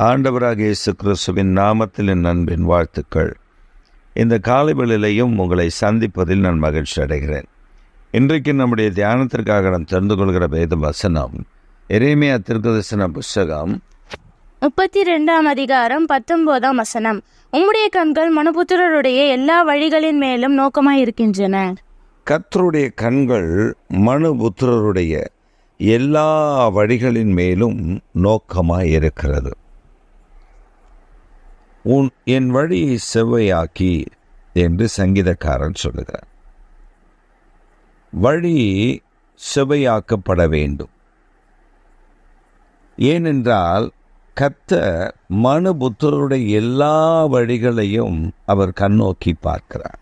ஆண்டவராகிய இயேசு கிறிஸ்துவின் நாமத்தில் என் அன்பின் வாழ்த்துக்கள். இந்த காலைவேளையிலையும் உங்களை சந்திப்பதில் நான் மகிழ்ச்சி அடைகிறேன். இன்றைக்கு நம்முடைய தியானத்திற்காக நாம் தெரிந்து கொள்கிற வேத வசனம் எரேமியா தீர்க்கதரிசன புஸ்தகம் 32 அதிகாரம் 19 வசனம். உம்முடைய கண்கள் மனுபுத்திரருடைய எல்லா வழிகளின் மேலும் நோக்கமாயிருக்கின்றன. கர்த்தருடைய கண்கள் மனுபுத்திரருடைய எல்லா வழிகளின் மேலும் நோக்கமாயிருக்கிறது. என் வழியை செவ்வையாக்கி என்று சங்கீதக்காரன் சொல்லுகிறார். வழி செவ்வையாக்கப்பட வேண்டும். ஏனென்றால் கர்த்தர் மனுபுத்திரருடைய எல்லா வழிகளையும் அவர் கண்ணோக்கி பார்க்கிறார்.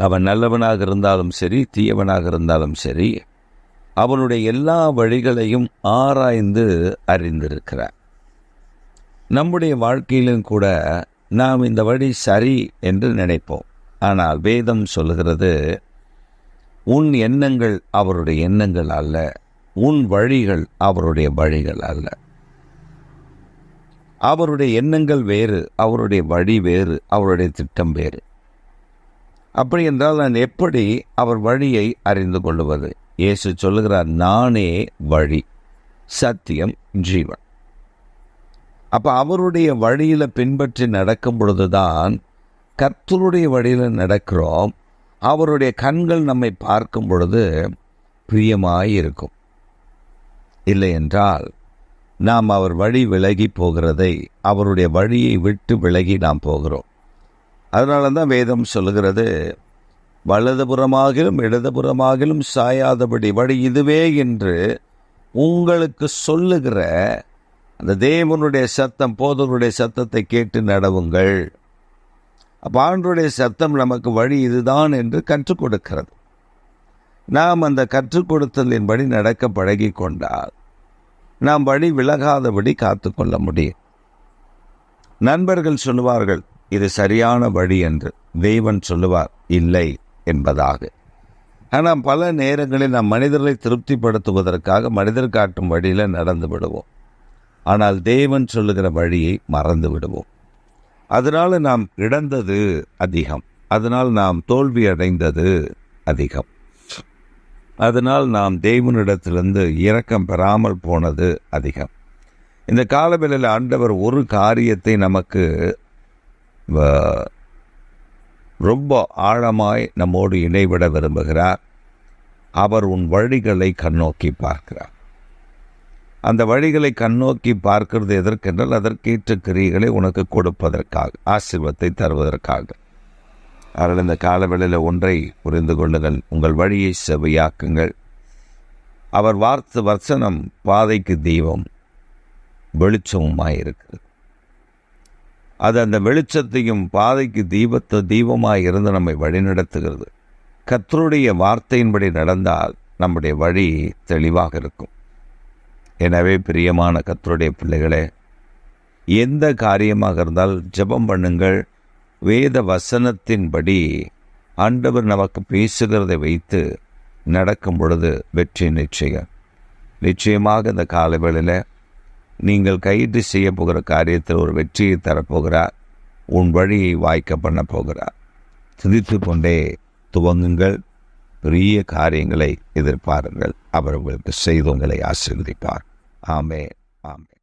அவன் நல்லவனாக இருந்தாலும் சரி, தீயவனாக இருந்தாலும் சரி, அவனுடைய எல்லா வழிகளையும் ஆராய்ந்து அறிந்திருக்கிறார். நம்முடைய வாழ்க்கையிலும் கூட நாம் இந்த வழி சரி என்று நினைப்போம். ஆனால் வேதம் சொல்லுகிறது, உன் எண்ணங்கள் அவருடைய எண்ணங்கள் அல்ல, உன் வழிகள் அவருடைய வழிகள் அல்ல. அவருடைய எண்ணங்கள் வேறு, அவருடைய வழி வேறு, அவருடைய திட்டம் வேறு. அப்படி என்றால் நான் எப்படி அவர் வழியை அறிந்து கொள்வது? இயேசு சொல்லுகிறார், நானே வழி, சத்தியம், ஜீவன். அப்போ அவருடைய வழியில் பின்பற்றி நடக்கும் பொழுதுதான் கர்த்தருடைய வழியில் நடக்கிறோம். அவருடைய கண்கள் நம்மை பார்க்கும் பொழுது பிரியமாயிருக்கும். இல்லை என்றால் நாம் அவர் வழி விலகி போகிறதை, அவருடைய வழியை விட்டு விலகி நாம் போகிறோம். அதனால தான் வேதம் சொல்லுகிறது, வலதுபுறமாகிலும் இடதுபுறமாகிலும் சாயாதபடி வழி இதுவே என்று உங்களுக்கு சொல்லுகிற அந்த தேவனுடைய சத்தம், போதனுடைய சத்தத்தை கேட்டு நடவுங்கள். அப்போ ஆண்டவருடைய சத்தம் நமக்கு வழி இதுதான் என்று கற்றுக் கொடுக்கிறது. நாம் அந்த கற்றுக் கொடுத்தலின்படி நடக்க பழகி கொண்டால் நாம் வழி விலகாதபடி காத்து கொள்ள முடியும். நண்பர்கள் சொல்லுவார்கள், இது சரியான வழி என்று. தேவன் சொல்லுவார், இல்லை என்பதாக. ஆனால் பல நேரங்களில் நாம் மனிதர்களை திருப்திப்படுத்துவதற்காக மனிதர் காட்டும் வழியில் நடந்து விடுவோம். ஆனால் தேவன் சொல்லுகிற வழியை மறந்து விடுவோம். அதனால் நாம் இழந்தது அதிகம், அதனால் நாம் தோல்வி அடைந்தது அதிகம், அதனால் நாம் தேவனிடத்திலிருந்து இரக்கம் பெறாமல் போனது அதிகம். இந்த காலவேளையில் ஆண்டவர் ஒரு காரியத்தை நமக்கு ரொம்ப ஆழமாய் நம்மோடு இணைவிட விரும்புகிறார். அவர் உன் வழிகளை கண்ணோக்கி பார்க்கிறார். அந்த வழிகளை கண்ணோக்கி பார்க்கிறது எதற்கென்றால் அதற்கேற்ற கிரியைகளை உனக்கு கொடுப்பதற்காக, ஆசீர்வாதத்தை தருவதற்காக. அதனால் இந்த காலவேளையில் ஒன்றை புரிந்து கொள்ளுங்கள், உங்கள் வழியை செவ்வையாக்குங்கள். அவர் வார்த்தை வசனம் பாதைக்கு தீபம், வெளிச்சமுமாயிருக்கிறது. அது அந்த வெளிச்சத்தையும் பாதைக்கு தீபமாய் இருந்து நம்மை வழிநடத்துகிறது. கர்த்தருடைய வார்த்தையின்படி நடந்தால் நம்முடைய வழி தெளிவாக இருக்கும். எனவே பிரியமான கர்த்தருடைய பிள்ளைகளே, எந்த காரியமாக இருந்தால் ஜெபம் பண்ணுங்கள். வேத வசனத்தின்படி ஆண்டவர் நமக்கு பேசுகிறதை வைத்து நடக்கும் பொழுது வெற்றி நிச்சயம். நிச்சயமாக இந்த காலவேளையில் நீங்கள் கைது செய்ய போகிற காரியத்தில் ஒரு வெற்றியை தரப்போகிறார். உன் வழியை வாய்க்க பண்ண போகிறார். சிந்தித்து கொண்டே துவங்குங்கள். பெரிய காரியங்களை எதிர்பாருங்கள். அவர் உங்களுக்கு செய்து உங்களை ஆசீர்வதிப்பார். ஆமென், ஆமென்.